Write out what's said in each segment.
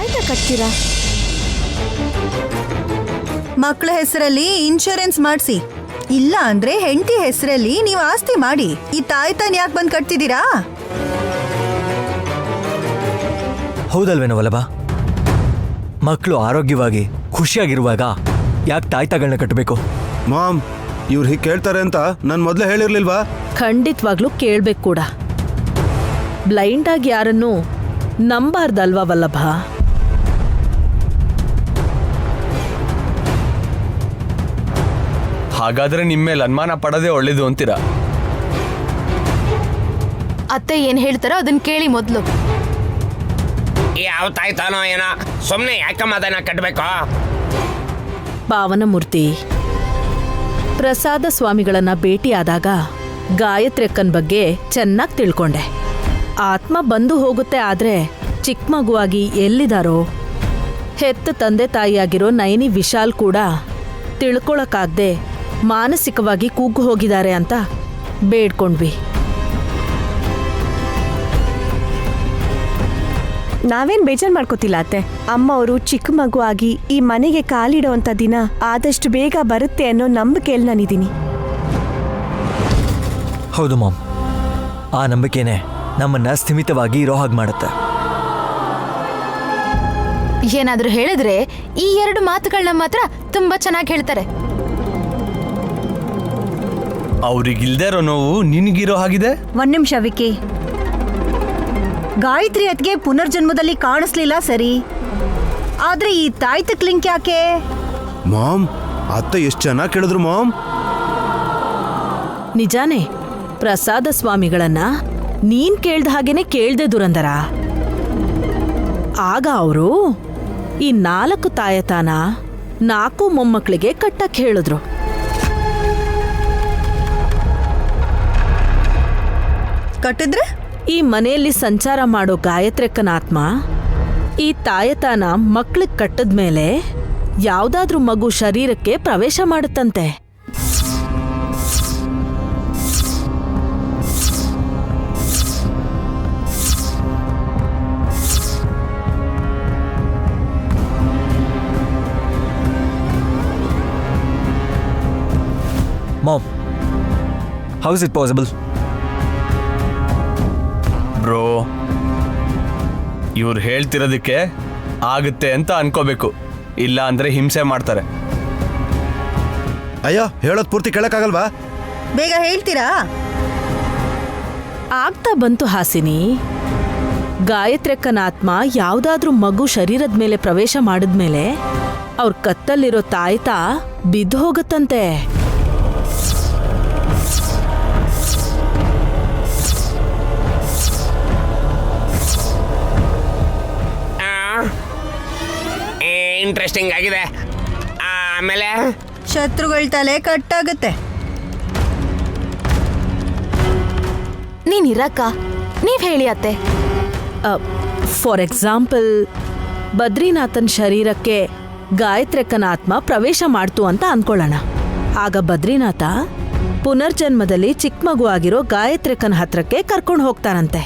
ತಾಯ್ತ ಕಟ್ತೀರಾ? ಮಕ್ಕಳ ಹೆಸರಲ್ಲಿ ಇನ್ಶೂರೆನ್ಸ್ ಮಾಡಿಸಿ, ಇಲ್ಲ ಅಂದ್ರೆ ಹೆಂಡತಿ ಹೆಸರಲ್ಲಿ ನೀವು ಆಸ್ತಿ ಮಾಡಿ. ಈ ತಾಯ್ತಾನ್ ಯಾಕೆ ಬಂದ್ ಕಟ್ತಿದ್ದೀರಾ? ಹೌದಲ್ವೇನೋ ವಲ್ಲಭ? ಮಕ್ಕಳು ಆರೋಗ್ಯವಾಗಿ ಖುಷಿಯಾಗಿರುವಾಗ ಯಾಕೆ ತಾಯ್ತಗಳನ್ನ ಕಟ್ಟಬೇಕು? ಮಾಮ್, ಇವ್ರು ಹೀಗೆ ಕೇಳ್ತಾರೆ ಅಂತ ನಾನು ಮೊದಲೇ ಹೇಳಿರ್ಲಿಲ್ವಾ? ಖಂಡಿತವಾಗ್ಲೂ ಕೇಳ್ಬೇಕು ಕೂಡ. ಬ್ಲೈಂಡ್ ಆಗಿ ಯಾರನ್ನು ನಂಬಾರ್ದಲ್ವಾ ವಲ್ಲಭ? ಹಾಗಾದ್ರೆ ನಿಮ್ಮೇಲೆ ಅನುಮಾನ ಪಡೋದೇ ಒಳ್ಳೇದು ಅಂತೀರಾ? ಅತ್ತೆ ಏನ್ ಹೇಳ್ತಾರೋ ಅದನ್ನ ಕೇಳಿ ಮೊದ್ಲು. ಯಾವ ತಾಯ್ತಾನೋ ಏನೋ, ಸುಮ್ಮನೆ ಯಾಕಮ್ಮ ಅದನ್ನ ಕಟ್ಟಬೇಕು? ಪಾವನಮೂರ್ತಿ, ಪ್ರಸಾದ ಸ್ವಾಮಿಗಳನ್ನ ಭೇಟಿಯಾದಾಗ ಗಾಯತ್ರಿಯಕ್ಕನ್ ಬಗ್ಗೆ ಚೆನ್ನಾಗಿ ತಿಳ್ಕೊಂಡೆ. ಆತ್ಮ ಬಂದು ಹೋಗುತ್ತೆ, ಆದ್ರೆ ಚಿಕ್ಕ ಮಗುವಾಗಿ ಎಲ್ಲಿದಾರೋ? ಹೆತ್ತ ತಂದೆ ತಾಯಿಯಾಗಿರೋ ನೈನಿ ವಿಶಾಲ್ ಕೂಡ ತಿಳ್ಕೊಳಕ್ಕಾಗ್ದೆ ಮಾನಸಿಕವಾಗಿ ಕುಗ್ಗು ಹೋಗಿದ್ದಾರೆ ಅಂತ ಬೇಡ್ಕೊಂಡ್ವಿ. ನಾವೇನ್ ಬೇಜಾರು ಮಾಡ್ಕೋತಿಲ್ಲ ಅತ್ತೆ. ಅಮ್ಮ ಅವರು ಚಿಕ್ಕ ಮಗು ಆಗಿ ಈ ಮನೆಗೆ ಕಾಲಿಡೋ ಅಂತ ದಿನ ಆದಷ್ಟು ಬೇಗ ಬರುತ್ತೆ ಅನ್ನೋ ನಂಬಿಕೆಯಲ್ಲಿ ನಾನಿದ್ದೀನಿ. ಹೌದು ಮಾಮ್, ಆ ನಂಬಿಕೆನೆ ನಮ್ಮನ್ನ ಸ್ಥಿಮಿತವಾಗಿ ಇರೋ ಹಾಗೆ ಮಾಡುತ್ತೆ. ಏನಾದ್ರೂ ಹೇಳಿದ್ರೆ ಈ 2 ಮಾತುಗಳನ್ನ ಮಾತ್ರ ತುಂಬಾ ಚೆನ್ನಾಗಿ ಹೇಳ್ತಾರೆ. ಅವ್ರಿಗಿಲ್ದೇ ಇರೋ ನೋವು ನಿನಗಿರೋ ಹಾಗಿದೆ. ಒಂದ್ ನಿಮಿಷ ವಿಕಿ, ಗಾಯತ್ರಿ ಅತ್ಗೆ ಪುನರ್ಜನ್ಮದಲ್ಲಿ ಕಾಣಿಸ್ಲಿಲ್ಲ ಸರಿ, ಆದ್ರೆ ಈ ತಾಯ್ತಕ್ ಲಿಂಕ್ ಯಾಕೆ? ಮಾಮ್, ಅತ್ತೆ ಎಷ್ಟು ಚೆನ್ನಾಗಿ ಕೇಳಿದ್ರು ಮಾಮ್. ನಿಜಾನೇ, ಪ್ರಸಾದ ಸ್ವಾಮಿಗಳನ್ನ ನೀನ್ ಕೇಳ್ದ ಹಾಗೇನೆ ಕೇಳ್ದೆ ದುರಂದರ. ಆಗ ಅವರು ಈ 4 ತಾಯತಾನ 4 ಮೊಮ್ಮಕ್ಕಳಿಗೆ ಕಟ್ಟಕ್ ಹೇಳಿದ್ರು. ಕಟ್ಟಿದ್ರೆ ಈ ಮನೆಯಲ್ಲಿ ಸಂಚಾರ ಮಾಡೋ ಗಾಯತ್ರಿಯಕ್ಕನ ಆತ್ಮ ಈ ತಾಯತಾನ ಮಕ್ಳಿಗೆ ಕಟ್ಟದ್ಮೇಲೆ ಯಾವ್ದಾದ್ರೂ ಮಗು ಶರೀರಕ್ಕೆ ಪ್ರವೇಶ ಮಾಡುತ್ತಂತೆ. Mom, how is it possible? Bro, ಇವ್ರು ಹೇಳ್ತಿರೋದಕ್ಕೆ ಆಗುತ್ತೆ ಅಂತ ಅನ್ಕೋಬೇಕು, ಇಲ್ಲ ಅಂದ್ರೆ ಹಿಂಸೆ ಮಾಡ್ತಾರೆ. ಅಯ್ಯೋ, ಹೇಳೋದು ಪೂರ್ತಿ ಕೇಳಕ್ಕಾಗಲ್ವಾ? ಬೇಗ ಹೇಳ್ತೀರಾ? ಆಗ್ತಾ ಬಂತು ಹಾಸಿನಿ. ಗಾಯತ್ರಿಯಕ್ಕನ ಆತ್ಮ ಯಾವ್ದಾದ್ರೂ ಮಗು ಶರೀರದ ಮೇಲೆ ಪ್ರವೇಶ ಮಾಡಿದ್ಮೇಲೆ ಅವ್ರ ಕತ್ತಲ್ಲಿರೋ ತಾಯ್ತ ಬಿದ್ದು ಹೋಗುತ್ತಂತೆ. ಇಂಟ್ರೆಸ್ಟಿಂಗ್ ಆಗಿದೆ. ಆಮೇಲೆ ಶತ್ರುಗಳ ತಲೆ ಕಟ್ಟಾಗುತ್ತೆ. ನೀನ್ ಇರಕ್ಕ, ನೀವ್ ಹೇಳಿ ಅತ್ತೆ. ಫಾರ್ ಎಕ್ಸಾಂಪಲ್, ಬದ್ರಿನಾಥನ್ ಶರೀರಕ್ಕೆ ಗಾಯತ್ರಿಯಕ್ಕನ ಆತ್ಮ ಪ್ರವೇಶ ಮಾಡ್ತು ಅಂತ ಅನ್ಕೊಳ್ಳೋಣ. ಆಗ ಬದ್ರಿನಾಥ ಪುನರ್ಜನ್ಮದಲ್ಲಿ ಚಿಕ್ಕ ಮಗು ಆಗಿರೋ ಗಾಯತ್ರಿಯಕ್ಕನ ಹತ್ರಕ್ಕೆ ಕರ್ಕೊಂಡು ಹೋಗ್ತಾರಂತೆ.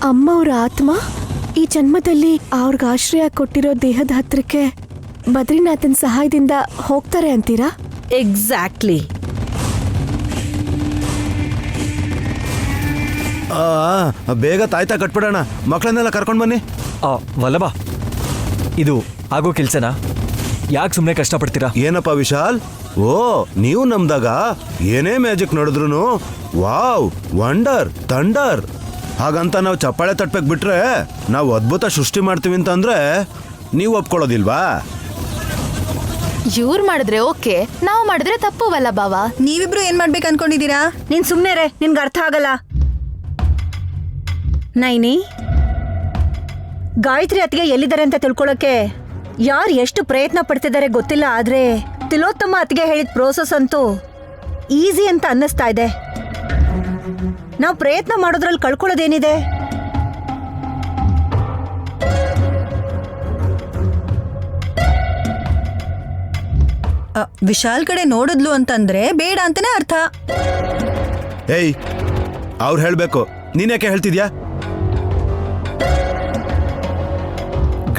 ಅಮ್ಮ ಅವ್ರ ಆತ್ಮ ಈ ಜನ್ಮದಲ್ಲಿ ಅವ್ರಿಗೆ ಆಶ್ರಯ ಕೊಟ್ಟಿರೋ ದೇಹದ ಹತ್ರಕ್ಕೆ ಬದ್ರಿನಾಥನ್ ಸಹಾಯದಿಂದ ಹೋಗ್ತಾರೆ ಅಂತೀರಾ? ಎಕ್ಸಾಕ್ಟ್ಲಿ. ಬೇಗ ತಾಯ್ತಾ ಕಟ್ಬಿಡೋಣ, ಮಕ್ಕಳನ್ನೆಲ್ಲ ಕರ್ಕೊಂಡು ಬನ್ನಿ. ವಲ್ಲಭ, ಇದು ಆಗೋ ಕೆಲ್ಸನಾ? ಯಾಕೆ ಸುಮ್ಮನೆ ಕಷ್ಟಪಡ್ತೀರಾ? ಏನಪ್ಪ ವಿಶಾಲ್, ಓ ನೀವು ನಮ್ದಾಗ ಏನೇ ಮ್ಯಾಜಿಕ್ ನೋಡಿದ್ರು ವಾವ್, ವಂಡರ್, ಥಂಡರ್ ಹಾಗಂತ ನಾವು ಚಪ್ಪಾಳೆ ತಟ್ಬೇಕು ಬಿಟ್ರೆ ನಾವು ಅದ್ಭುತ ಸೃಷ್ಟಿ ಮಾಡ್ತೀವಿ ಅಂತಂದ್ರೆ ನೀವು ಒಪ್ಕೊಳ್ಳೋದಿಲ್ವಾ? ಇವ್ರು ಮಾಡಿದ್ರೆ ಓಕೆ, ನಾವು ಮಾಡಿದ್ರೆ ತಪ್ಪುವಲ್ಲ ಬಾವ. ನೀವಿಬ್ರು ಏನ್ ಮಾಡ್ಬೇಕು ಅನ್ಕೊಂಡಿದೀರಾ? ನೀನ್ ಸುಮ್ನೆ ರೇ, ನಿನ್ಗೆ ಅರ್ಥ ಆಗಲ್ಲ. ನೈನಿ, ಗಾಯತ್ರಿ ಅತ್ತಿಗೆ ಎಲ್ಲಿದ್ದಾರೆ ಅಂತ ತಿಳ್ಕೊಳಕ್ಕೆ ಯಾರು ಎಷ್ಟು ಪ್ರಯತ್ನ ಪಡ್ತಿದ್ದಾರೆ ಗೊತ್ತಿಲ್ಲ, ಆದ್ರೆ ತಿಲೋತ್ತಮ ಅತ್ತಿಗೆ ಹೇಳಿದ ಪ್ರೋಸೆಸ್ ಅಂತೂ ಈಸಿ ಅಂತ ಅನ್ನಿಸ್ತಾ ಇದೆ. ನಾವು ಪ್ರಯತ್ನ ಮಾಡೋದ್ರಲ್ಲಿ ಕಳ್ಕೊಳ್ಳೋದೇನಿದೆ? ವಿಶಾಲ್ ಕಡೆ ನೋಡಿದ್ಲು ಅಂತಂದ್ರೆ ಬೇಡ ಅಂತಾನೆ ಅರ್ಥ. ಏಯ್ ಅವ್ರು ಹೇಳ್ಬೇಕು, ನೀನ್ಯಾಕೆ ಹೇಳ್ತಿದ್ಯಾ?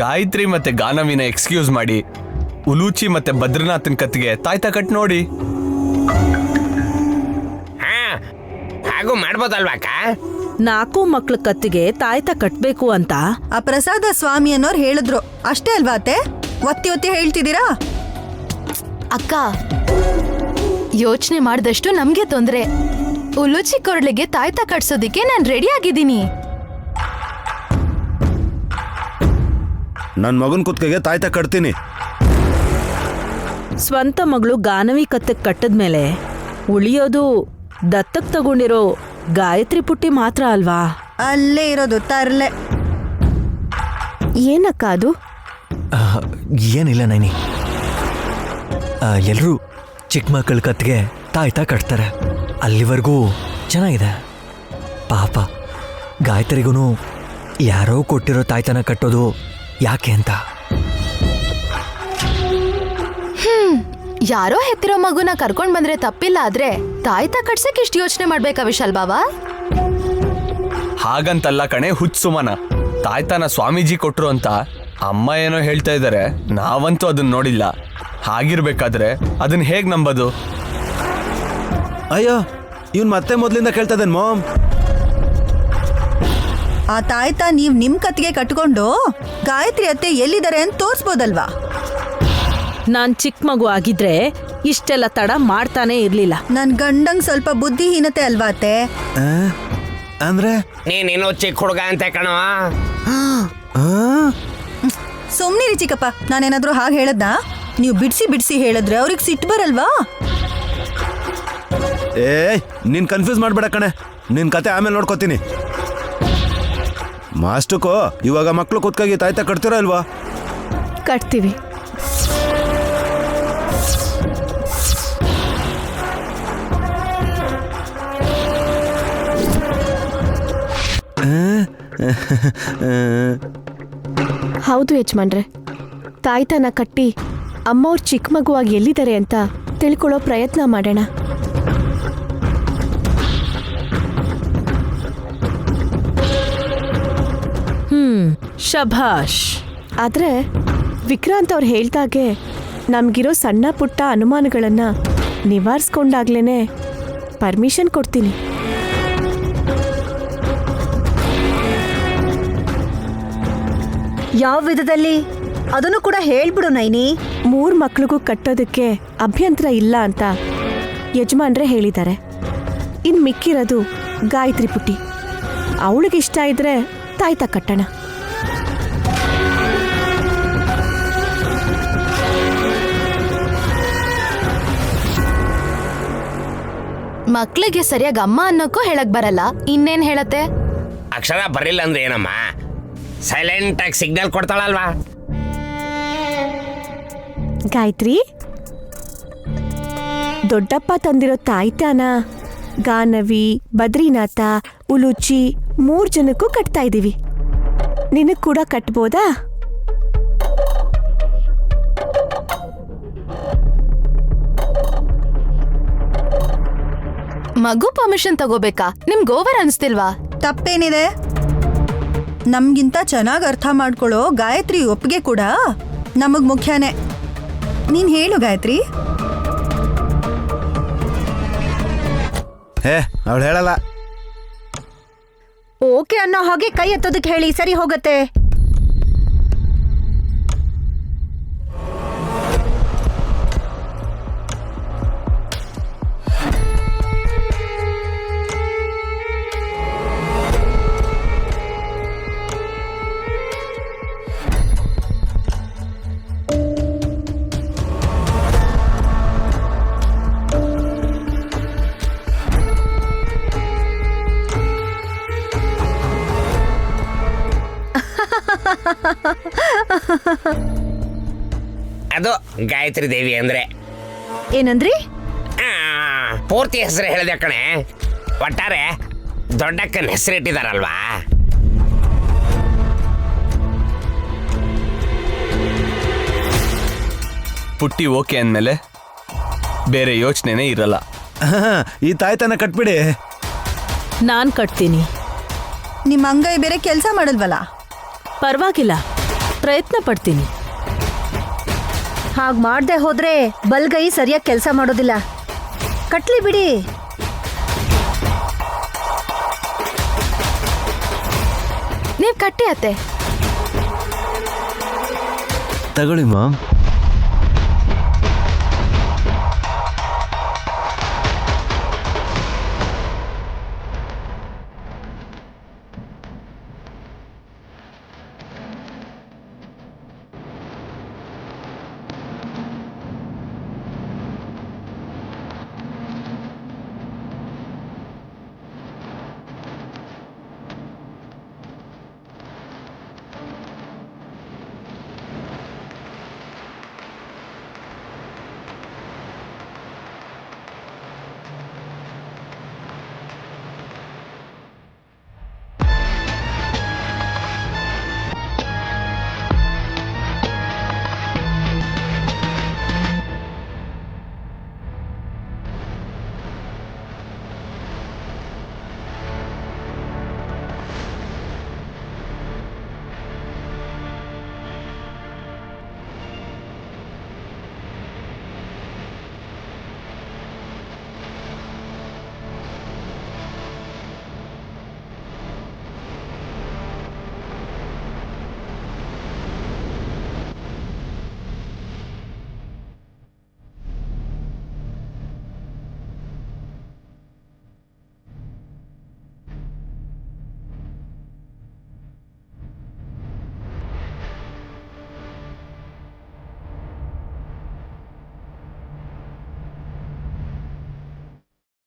ಗಾಯತ್ರಿ ಮತ್ತೆ ಗಾನವಿನ ಎಕ್ಸ್ಕ್ಯೂಸ್ ಮಾಡಿ ಉಲೂಚಿ ಮತ್ತೆ ಬದ್ರಿನಾಥನ್ ಕತ್ತಿಗೆ ತಾಯ್ತ ಕಟ್ ನೋಡಿ. ಹಾ ಹಾಗೂ ಮಾಡ್ಬೋದಲ್ವಾಕ? 4 ಮಕ್ಳ ಕತ್ತಿಗೆ ತಾಯ್ತ ಕಟ್ಬೇಕು ಅಂತ ಆ ಪ್ರಸಾದ ಸ್ವಾಮಿ ಅನ್ನೋರು ಹೇಳಿದ್ರು ಅಷ್ಟೇ ಅಲ್ವಾ ಅತ್ತೆ? ಒತ್ತಿ ಒತ್ತಿ ಹೇಳ್ತಿದ್ದೀರಾ? ಅಕ್ಕ, ಯೋಚನೆ ಮಾಡಿದಷ್ಟು ನಮ್ಗೆ ತೊಂದ್ರೆ. ಉಲುಚಿ ಕೊರಳಿಗೆ ತಾಯ್ತ ಕಟ್ಸೋದಿಕ್ಕೆ ನಾನ್ ರೆಡಿ ಆಗಿದ್ದೀನಿ. ನನ್ನ ಮಗನ ಕುತ್ತಿಗೆಗೆ ತಾಯ್ತ ಕಟ್ತೀನಿ. ಸ್ವಂತ ಮಗಳು ಗಾನವಿ ಕತ್ತಕ್ಕೆ ಕಟ್ಟದ್ಮೇಲೆ ಉಳಿಯೋದು ದತ್ತಕ್ ತಗೊಂಡಿರೋ ಗಾಯತ್ರಿ ಪುಟ್ಟಿ ಮಾತ್ರ ಅಲ್ವಾ? ಅಲ್ಲೇ ಇರೋದು ತರ್ಲೆ. ಏನಕ್ಕ ಅದು? ಏನಿಲ್ಲ ನೈನಿ, ಎಲ್ಲರೂ ಚಿಕ್ಕ ಮಕ್ಕಳ ಕತ್ತಿಗೆ ತಾಯ್ತ ಕಟ್ತಾರೆ. ಅಲ್ಲಿವರೆಗೂ ಚೆನ್ನಾಗಿದೆ. ಪಾಪ ಗಾಯತ್ರಿಗೂ ಯಾರೋ ಕೊಟ್ಟಿರೋ ತಾಯ್ತನ ಕಟ್ಟೋದು ಯಾಕೆ ಅಂತ. ಯಾರೋ ಹೆತ್ತಿರೋ ಮಗುನ ಕರ್ಕೊಂಡ್ ಬಂದ್ರೆ ತಪ್ಪಿಲ್ಲ, ಆದ್ರೆ ತಾಯ್ತ ಕಟ್ಸಕ್ ಇಷ್ಟು ಯೋಚನೆ ಮಾಡ್ಬೇಕಾ ವಿಶಾಲ್ ಬಾವಾ? ಹಾಗಂತಲ್ಲ ಕಣೆ ಹುಚ್ಚುಮನ, ತಾಯ್ತನ ಸ್ವಾಮೀಜಿ ಕೊಟ್ರು ಅಂತ ಅಮ್ಮ ಏನೋ ಹೇಳ್ತಾ ಇದ್ದಾರೆ. ನಾವಂತೂ ಅದನ್ನ ನೋಡಿಲ್ಲ. ಹಾಗಿರ್ಬೇಕಾದ್ರೆ ಅದನ್ನ ಹೇಗ್ ನಂಬೋದು? ಅಯ್ಯೋ, ಇವ್ನು ಮತ್ತೆ ಮೊದಲಿಂದ ಕೇಳ್ತಾ ಇದ್ದೇನೆ ಮಾಮ್. ಆ ತಾಯ್ತ ನೀವ್ ನಿಮ್ ಕತ್ತಿಗೆ ಕಟ್ಕೊಂಡು ಗಾಯತ್ರಿ ಅತ್ತೆ ಎಲ್ಲಿದ್ದಾರೆ ಅಂತ ತೋರ್ಸ್ಬೋದಲ್ವಾ? ನಾನ್ ಚಿಕ್ಕ ಮಗು ಆಗಿದ್ರೆ ಇಷ್ಟೆಲ್ಲ ತಡ ಮಾಡ್ತಾನೆ ಇರ್ಲಿಲ್ಲ. ನನ್ ಗಂಡಂಗ್ ಸ್ವಲ್ಪ ಬುದ್ಧಿಹೀನತೆ ಅಲ್ವಾ ಅತ್ತೆ? ಅಂದ್ರೆ ನೀನಿನ್ನೂ ಚಿಕ್ಕ ಹುಡುಗ ಅಂತ ಕಣವ. ಸುಮ್ನಿರಿ ಚಿಕ್ಕಪ್ಪ, ನಾನೇನಾದ್ರೂ ಹಾಗೆ ಹೇಳದ್ನಾ? ನೀವು ಬಿಡ್ಸಿ ಬಿಡ್ಸಿ ಹೇಳಿದ್ರೆ ಅವ್ರಿಗೆ ಸಿಟ್ಟು ಬರಲ್ವಾ? ನೀನ್ ಕನ್ಫ್ಯೂಸ್ ಮಾಡ್ಬೇಡ ಕಣೆ, ನಿನ್ ಕತೆ ಆಮೇಲೆ ನೋಡ್ಕೋತೀನಿ. ಮಾಸ್ಟುಕೋ, ಇವಾಗ ಮಕ್ಳು ಕುತ್ಕಾಗಿ ತಾಯ್ತ ಕಟ್ತೀರಾ ಇಲ್ವಾ? ಕಟ್ತೀವಿ. ಹೌದು ಯಜಮಾನ್ರೆ, ತಾಯ್ತನ ಕಟ್ಟಿ ಅಮ್ಮವ್ರ ಚಿಕ್ಕ ಮಗುವಾಗಿ ಎಲ್ಲಿದ್ದಾರೆ ಅಂತ ತಿಳ್ಕೊಳ್ಳೋ ಪ್ರಯತ್ನ ಮಾಡೋಣ. ಶಭಾಷ್. ಆದ್ರೆ ವಿಕ್ರಾಂತ್ ಅವ್ರು ಹೇಳ್ದಾಗೆ ನಮ್ಗಿರೋ ಸಣ್ಣ ಪುಟ್ಟ ಅನುಮಾನಗಳನ್ನ ನಿವಾರಿಸ್ಕೊಂಡಾಗ್ಲೇನೆ ಪರ್ಮಿಷನ್ ಕೊಡ್ತೀನಿ. ಯಾವ ವಿಧದಲ್ಲಿ? ಅದನ್ನು ಕೂಡ ಹೇಳ್ಬಿಡು ನೈನಿ. 3 ಮಕ್ಳಿಗೂ ಕಟ್ಟೋದಕ್ಕೆ ಅಭ್ಯಂತರ ಇಲ್ಲ ಅಂತ ಯಜಮಾನ್ರೆ ಹೇಳಿದ್ದಾರೆ. ಇನ್ ಮಿಕ್ಕಿರೋದು ಗಾಯತ್ರಿ ಪುಟ್ಟಿ. ಅವಳಿಗಿಷ್ಟ ಇದ್ರೆ ತಾಯ್ತ ಕಟ್ಟಣ. ಮಕ್ಳಿಗೆ ಸರಿಯಾಗಿ ಅಮ್ಮ ಅನ್ನೋಕ್ಕೂ ಹೇಳಕ್ ಬರಲ್ಲ, ಇನ್ನೇನ್ ಹೇಳತ್ತೆ? ಅಕ್ಷರ ಬರಿಲ್ಲ ಅಂದ್ರೆ ಏನಮ್ಮ? ಸೈಲೆಂಟ್ ಆಗಿ ಸಿಗ್ನಲ್ ಕೊಡ್ತಾಳಲ್ವಾ? ಗಾಯತ್ರಿ, ದೊಡ್ಡಪ್ಪ ತಂದಿರೋ ತಾಯ್ತಾನ ಗಾನವಿ, ಬದ್ರಿನಾಥ, ಉಲುಚಿ 3 ಜನಕ್ಕೂ ಕಟ್ತಾ ಇದೀವಿ. ನಿನಗ್ ಕೂಡ ಕಟ್ಬೋದಾ? ಮಗು ಪರ್ಮಿಷನ್ ತಗೋಬೇಕಾ? ನಿಮ್ಗೆ ಓವರ್ ಅನ್ಸ್ತಿಲ್ವಾ? ತಪ್ಪೇನಿದೆ? ನಮ್ಗಿಂತ ಚೆನ್ನಾಗಿ ಅರ್ಥ ಮಾಡ್ಕೊಳ್ಳೋ ಗಾಯತ್ರಿ ಒಪ್ಪಿಗೆ ಕೂಡ ನಮಗ್ ಮುಖ್ಯನೇ. ನೀನ್ ಹೇಳು ಗಾಯತ್ರಿ. ಅವಳು ಹೇಳಲ್ಲ. ಓಕೆ ಅನ್ನೋ ಹಾಗೆ ಕೈ ಎತ್ತೋದಕ್ಕೆ ಹೇಳಿ, ಸರಿ ಹೋಗತ್ತೆ. ಅದು ಗಾಯತ್ರಿ ದೇವಿ ಅಂದ್ರೆ. ಏನಂದ್ರಿ? ಪೂರ್ತಿ ಹೆಸರು ಹೇಳಿದೆ ಕಣೆ. ಒಟ್ಟಾರೆ ದೊಡ್ಡಕ್ಕನ ಹೆಸರಿಟ್ಟಿದಾರಲ್ವಾ? ಪುಟ್ಟಿ ಓಕೆ ಅಂದಮೇಲೆ ಬೇರೆ ಯೋಚನೆನೇ ಇರಲ್ಲ. ಈ ತಾಯ್ತನ ಕಟ್ಬಿಡಿ. ನಾನ್ ಕಟ್ತೀನಿ. ನಿಮ್ಮ ಅಂಗೈ ಬೇರೆ ಕೆಲಸ ಮಾಡಲ್ವಲ್ಲ. ಪರವಾಗಿಲ್ಲ, ಪ್ರಯತ್ನ ಪಡ್ತೀನಿ. ಹಾಗೆ ಮಾಡದೆ ಹೋದ್ರೆ ಬಲ್ಗೈ ಸರಿಯಾಗಿ ಕೆಲಸ ಮಾಡೋದಿಲ್ಲ. ಕಟ್ಲಿ ಬಿಡಿ. ನೀವ್ ಕಟ್ಟಿ ಅತ್ತೆ. ತಗೊಳ್ಳಿ ಮಾಮ್.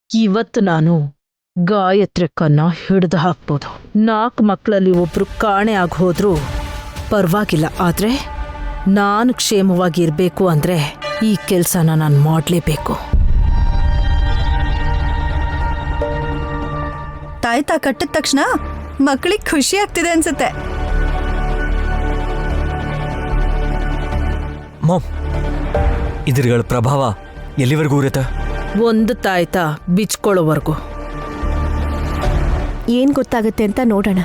ಇವತ್ತು ನಾನು ಗಾಯತ್ರಿಕನ್ನ ಹಿಡಿದು ಹಾಕ್ಬೋದು. 4 ಮಕ್ಕಳಲ್ಲಿ ಒಬ್ರು ಕಾಣೆ ಆಗಿ ಹೋದ್ರೂ ಪರವಾಗಿಲ್ಲ, ಆದ್ರೆ ನಾನು ಕ್ಷೇಮವಾಗಿ ಇರಬೇಕು ಅಂದ್ರೆ ಈ ಕೆಲಸನ ನಾನು ಮಾಡಲೇಬೇಕು. ತಾಯ್ತ ಕಟ್ಟಿದ ತಕ್ಷಣ ಮಕ್ಕಳಿಗೆ ಖುಷಿ ಆಗ್ತಿದೆ ಅನ್ಸುತ್ತೆ. ಮಾಮ್, ಇದ್ರಗಳ ಪ್ರಭಾವ ಎಲ್ಲಿವರೆಗೂ ಇರುತ್ತೆ? ಒಂದು ತಾಯ್ತ ಬಿಚ್ಕೊಳ್ಳೋವರೆಗೂ. ಏನ್ ಗೊತ್ತಾಗುತ್ತೆ ಅಂತ ನೋಡೋಣ.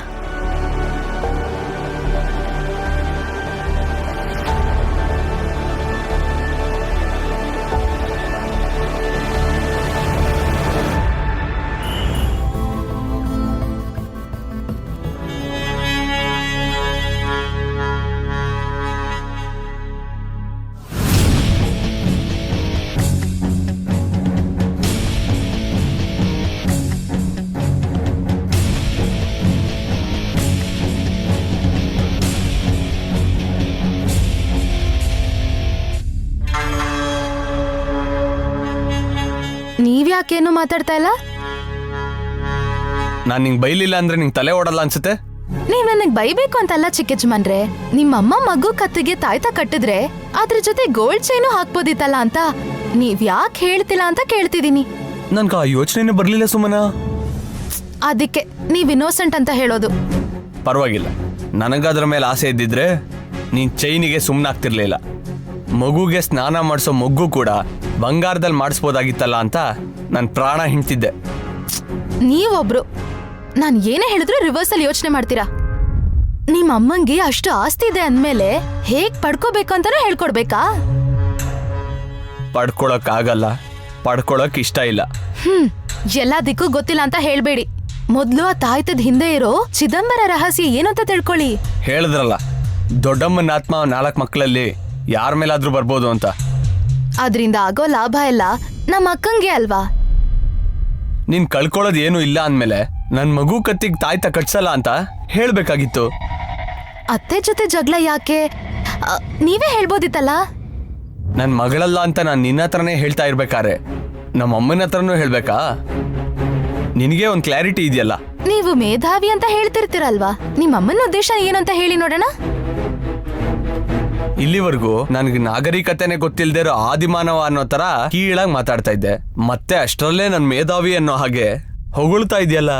ನೀವ್ಯಾಕೇನು ಮಾತಾಡ್ತಾ ಇಲ್ಲ? ನಾನು ನಿಂಗೆ ಬೈಲಿಲ್ಲ ಅಂದ್ರೆ ನಿಂಗೆ ತಲೆ ಓಡಲ್ಲ ಅನ್ಸುತ್ತೆ. ನೀವ್ ನನಗ್ ಬೈಬೇಕು ಅಂತಲ್ಲ ಚಿಕ್ಕಜ್ಮನ್ರೆ. ನಿಮ್ಮಮ್ಮ ಮಗು ಕತ್ತಿಗೆ ತಾಯ್ತ ಕಟ್ಟಿದ್ರೆ ಅದ್ರ ಜೊತೆ ಗೋಲ್ಡ್ ಚೈನು ಹಾಕ್ಬೋದಿತ್ತಲ್ಲ ಅಂತ ನೀವ್ ಯಾಕೆ ಹೇಳ್ತಿಲ್ಲ ಅಂತ ಕೇಳ್ತಿದೀನಿ. ನನ್ಗೆ ಆ ಯೋಚನೆನೇ ಬರ್ಲಿಲ್ಲ ಸುಮನ. ಅದಕ್ಕೆ ನೀವ್ ಇನ್ನೋಸೆಂಟ್ ಅಂತ ಹೇಳೋದು. ಪರವಾಗಿಲ್ಲ, ನನಗದ್ರ ಮೇಲೆ ಆಸೆ ಇದ್ದಿದ್ರೆ ನೀನ್ ಚೈನಿಗೆ ಸುಮ್ಮನಾಗ್ತಿರ್ಲಿಲ್ಲ. ಮಗುಗೆ ಸ್ನಾನ ಮಾಡಿಸೋ ಮಗು ಕೂಡ ಬಂಗಾರದಲ್ಲಿ ಮಾಡಿಸ್ಬೋದಾಗಿತ್ತಲ್ಲ ಅಂತ ನಾನು ಪ್ರಾಣ ಹಿಂಡ್ತಿದ್ದೆ. ನೀವೊಬ್ರು ನಾನ್ ಏನೇ ಹೇಳಿದ್ರು ರಿವರ್ಸ್ ಅಲ್ಲಿ ಯೋಚನೆ ಮಾಡ್ತೀರಾ. ನಿಮ್ಮ ಅಮ್ಮಂಗೆ ಅಷ್ಟು ಆಸ್ತಿ ಇದೆ ಅಂದ್ಮೇಲೆ ಹೇಗ್ ಪಡ್ಕೋಬೇಕು ಅಂತಾನೂ ಹೇಳ್ಕೊಡ್ಬೇಕಾ? ಪಡ್ಕೊಳಕ್ ಆಗಲ್ಲ, ಪಡ್ಕೊಳಕ್ ಇಷ್ಟ ಇಲ್ಲ. ಎಲ್ಲದಕ್ಕೂ ಗೊತ್ತಿಲ್ಲ ಅಂತ ಹೇಳ್ಬೇಡಿ. ಮೊದ್ಲು ಆ ತಾಯ್ತದ ಹಿಂದೆ ಇರೋ ಚಿದಂಬರ ರಹಸ್ಯ ಏನಂತ ತಿಳ್ಕೊಳ್ಳಿ. ಹೇಳಿದ್ರಲ್ಲ, ದೊಡ್ಡಮ್ಮನ ಆತ್ಮ 4 ಮಕ್ಕಳಲ್ಲಿ ಯಾರ ಮೇಲಾದ್ರೂ ಬರ್ಬೋದು ಅಂತ. ಅದ್ರಿಂದ ಆಗೋ ಲಾಭ ಎಲ್ಲ ನಮ್ಮ ಅಕ್ಕಂಗೆ ಅಲ್ವಾ? ನೀನ್ ಕಳ್ಕೊಳ್ಳೋದು ಏನು ಇಲ್ಲ ಅಂದ್ಮೇಲೆ ನನ್ ಮಗು ಕತ್ತಿಗೆ ತಾಯ್ತ ಕಟ್ಸಲ್ಲ ಅಂತ ಹೇಳ್ಬೇಕಾಗಿತ್ತು. ಅತ್ತೆ ಜೊತೆ ಜಗಳ ಯಾಕೆ? ನೀವೇ ಹೇಳ್ಬೋದಿತ್ತಲ್ಲ. ನನ್ ಮಗಳಲ್ಲ ಅಂತ ನಾನು ನಿನ್ನ ಹತ್ರನೇ ಹೇಳ್ತಾ ಇರ್ಬೇಕಾರೆ ನಮ್ಮ ಅಮ್ಮನ ಹತ್ರನೂ ಹೇಳ್ಬೇಕಾ? ನಿನಗೆ ಒಂದು ಕ್ಲಾರಿಟಿ ಇದೆಯಲ್ಲ. ನೀವು ಮೇಧಾವಿ ಅಂತ ಹೇಳ್ತಿರ್ತೀರಲ್ವಾ, ನಿಮ್ಮ ಅಮ್ಮನ ಉದ್ದೇಶ ಏನಂತ ಹೇಳಿ ನೋಡೋಣ. ಇಲ್ಲಿವರೆಗೂ ನನಗೆ ನಾಗರಿಕತೆನೆ ಗೊತ್ತಿಲ್ದೇ ಇರೋ ಆದಿಮಾನವ ಅನ್ನೋ ತರ ಕೀಳಾಗಿ ಮಾತಾಡ್ತಾ ಇದ್ದೆ. ಮತ್ತೆ ಅಷ್ಟರಲ್ಲೇ ನನ್ ಮೇಧಾವಿ ಅನ್ನೋ ಹಾಗೆ ಹೊಗಳ್ತಾ ಇದೆಯಲ್ಲ.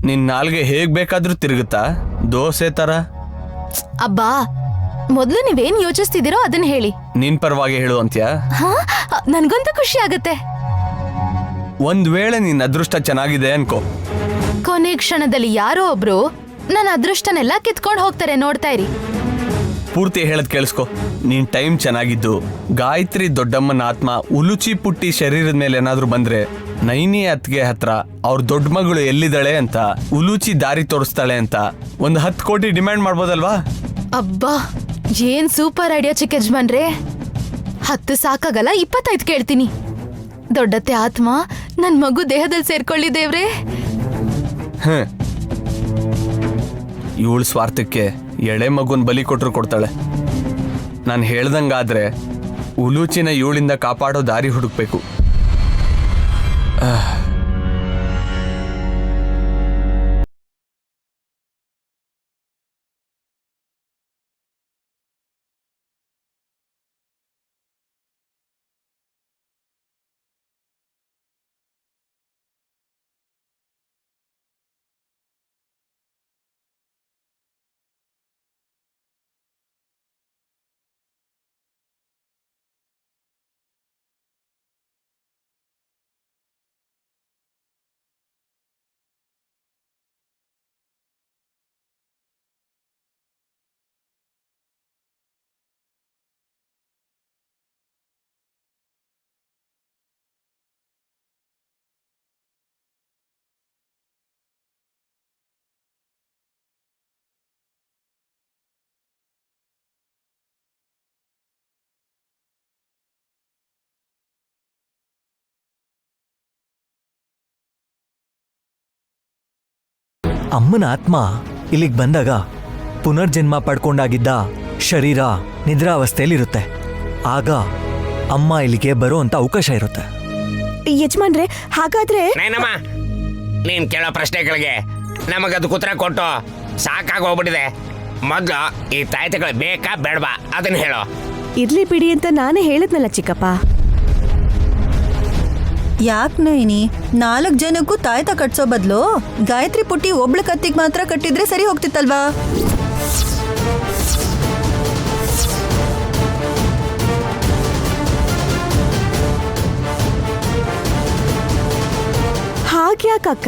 ನಿನ್ ನಾಲ್ಗೆ ಹೇಗ್ ಬೇಕಾದ್ರೂ ತಿರುಗುತ್ತಾ, ದೋಸೆ ತರ. ಅಬ್ಬಾ, ಮೊದ್ಲು ನೀವೇನ್ ಯೋಚಿಸ್ತಿದ್ದೀರೋ ಅದನ್ನ ಹೇಳಿ. ನಿನ್ ಪರವಾಗಿ ಹೇಳು ಅಂತ್ಯಾ? ಹಾ, ನನ್ಗಂತೂ ಖುಷಿ ಆಗತ್ತೆ. ಒಂದ್ ವೇಳೆ ನಿನ್ ಅದೃಷ್ಟ ಚೆನ್ನಾಗಿದೆ ಅನ್ಕೋ, ಕೊನೆ ಕ್ಷಣದಲ್ಲಿ ಯಾರೋ ಒಬ್ರು ನನ್ನ ಅದೃಷ್ಟನೆಲ್ಲ ಕಿತ್ಕೊಂಡು ಹೋಗ್ತಾರೆ, ನೋಡ್ತಾ ಇರಿ. ಪೂರ್ತಿ ಹೇಳದ್ ಕೇಳಿಸ್ಕೊ. ನೀನ್ ಟೈಮ್ ಚೆನ್ನಾಗಿದ್ದು ಗಾಯತ್ರಿ ದೊಡ್ಡಮ್ಮನ ಆತ್ಮ ಉಲುಚಿ ಪುಟ್ಟಿ ಶರೀರದ ಮೇಲೆ ಏನಾದ್ರೂ ಬಂದ್ರೆ ನೈನಿ ಅತ್ಗೆ ಹತ್ರ ಅವ್ರ ದೊಡ್ಡ ಮಗಳು ಎಲ್ಲಿದ್ದಾಳೆ ಅಂತ ಉಲುಚಿ ದಾರಿ ತೋರಿಸ್ತಾಳೆ ಅಂತ 10 ಕೋಟಿ ಡಿಮ್ಯಾಂಡ್ ಮಾಡ್ಬೋದಲ್ವಾ? ಅಬ್ಬಾ, ಏನ್ ಸೂಪರ್ ಐಡಿಯಾ ಚಿಕ್ಕ ಯಜಮಾನ್ರೆ. 10 ಸಾಕಾಗಲ್ಲ, 25 ಕೇಳ್ತೀನಿ. ದೊಡ್ಡತ್ತೆ ಆತ್ಮ ನನ್ ಮಗು ದೇಹದಲ್ಲಿ ಸೇರ್ಕೊಳ್ಳಿ ದೇವ್ರೆ. ಇವಳ ಸ್ವಾರ್ಥಕ್ಕೆ ಎಳೆ ಮಗುನ್ ಬಲಿ ಕೊಟ್ರು ಕೊಡ್ತಾಳೆ. ನಾನು ಹೇಳ್ದಂಗಾದ್ರೆ ಉಲೂಚಿನ ಇವಳಿಂದ ಕಾಪಾಡೋ ದಾರಿ ಹುಡುಕ್ಬೇಕು. ಅಮ್ಮನ ಆತ್ಮ ಇಲ್ಲಿಗೆ ಬಂದಾಗ ಪುನರ್ಜನ್ಮ ಪಡ್ಕೊಂಡಾಗಿದ್ದ ಶರೀರ ನಿದ್ರಾವಸ್ಥೆಯಲ್ಲಿರುತ್ತೆ. ಆಗ ಅಮ್ಮ ಇಲ್ಲಿಗೆ ಬರೋ ಅಂತ ಅವಕಾಶ ಇರುತ್ತೆ. ಯಜಮಾನ್ರೆ, ಹಾಗಾದ್ರೆ ನೈನಮ್ಮ, ನೀನ್ ಕೇಳೋ ಪ್ರಶ್ನೆಗಳಿಗೆ ನಮಗದು ಉತ್ತರ ಕೊಟ್ಟು ಸಾಕಾಗೋಗ್ಬಿಟ್ಟಿದೆ. ಮೊದ್ಲು ಈ ತಾಯ್ತಗಳು ಬೇಕಾ ಬೇಡವಾ ಅದನ್ನ ಹೇಳೋ. ಇರ್ಲಿ ಬಿಡಿ ಅಂತ ನಾನೇ ಹೇಳಿದ್ನಲ್ಲ ಚಿಕ್ಕಪ್ಪ. ಯಾಕ್ ನೈನಿ 4 ಜನಕ್ಕೂ ತಾಯ್ತ ಕಟ್ಸೋ ಬದಲು ಗಾಯತ್ರಿ ಪುಟ್ಟಿ ಒಬ್ಳ ಕತ್ತಿಗೆ ಮಾತ್ರ ಕಟ್ಟಿದ್ರೆ ಸರಿ ಹೋಗ್ತಿತ್ತಲ್ವಾ? ಹಾಗ್ಯಾಕಕ್ಕ?